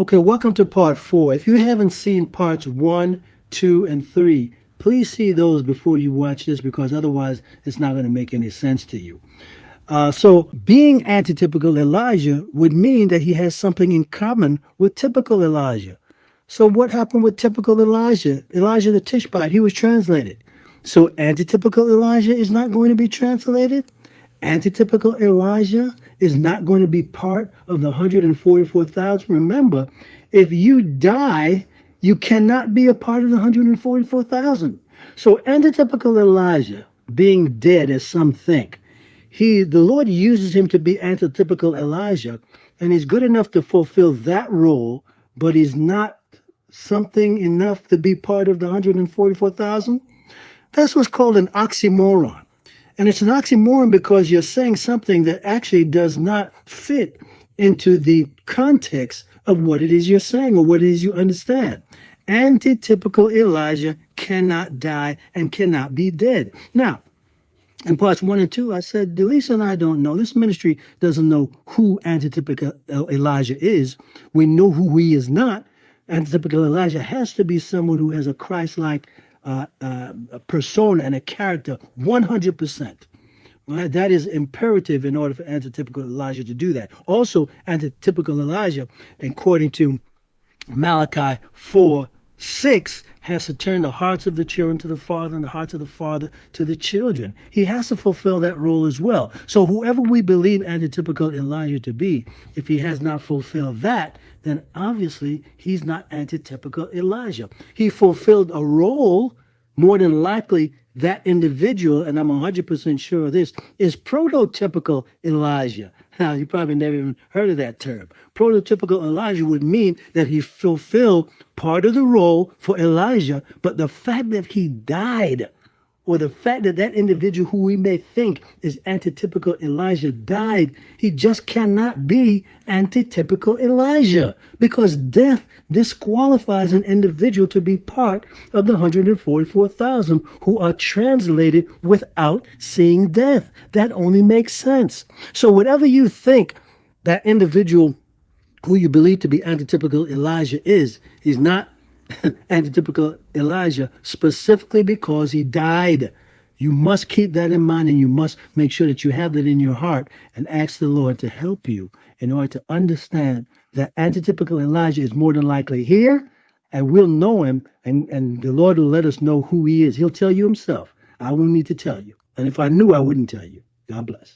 Okay, welcome to part 4. If you haven't seen parts 1, 2, and 3, please see those before you watch this because otherwise it's not going to make any sense to you. So, being antitypical Elijah would mean that he has something in common with typical Elijah. So, what happened with typical Elijah? Elijah the Tishbite, he was translated. So, antitypical Elijah is not going to be translated. Antitypical Elijah is not going to be part of the 144,000. Remember, if you die, you cannot be a part of the 144,000. So, antitypical Elijah, being dead as some think, the Lord uses him to be antitypical Elijah, and he's good enough to fulfill that role, but he's not something enough to be part of the 144,000. That's what's called an oxymoron. And it's an oxymoron because you're saying something that actually does not fit into the context of what it is you're saying or what it is you understand. Antitypical Elijah cannot die and cannot be dead. Now, in parts 1 and 2, I said, Delisa and I don't know. This ministry doesn't know who antitypical Elijah is. We know who he is not. Antitypical Elijah has to be someone who has a Christ-like persona and a character 100%. Right? That is imperative in order for antitypical Elijah to do that. Also, antitypical Elijah, according to Malachi 4:6, has to turn the hearts of the children to the father and the hearts of the father to the children. He has to fulfill that role as well. So whoever we believe antitypical Elijah to be, if he has not fulfilled that, then obviously he's not antitypical Elijah. He fulfilled a role. More than likely that individual, and I'm 100% sure of this, is prototypical Elijah. Now, you probably never even heard of that term. Prototypical Elijah would mean that he fulfilled part of the role for Elijah, but the fact that he died, or the fact that that individual who we may think is antitypical Elijah died, he just cannot be antitypical Elijah because death disqualifies an individual to be part of the 144,000 who are translated without seeing death. That only makes sense. So whatever you think that individual who you believe to be antitypical Elijah is, he's not antitypical Elijah specifically because he died. You must keep that in mind, and you must make sure that you have that in your heart and ask the Lord to help you in order to understand that antitypical Elijah is more than likely here, and we'll know him, and the Lord will let us know who he is. He'll tell you himself. I won't need to tell you. And if I knew, I wouldn't tell you. God bless.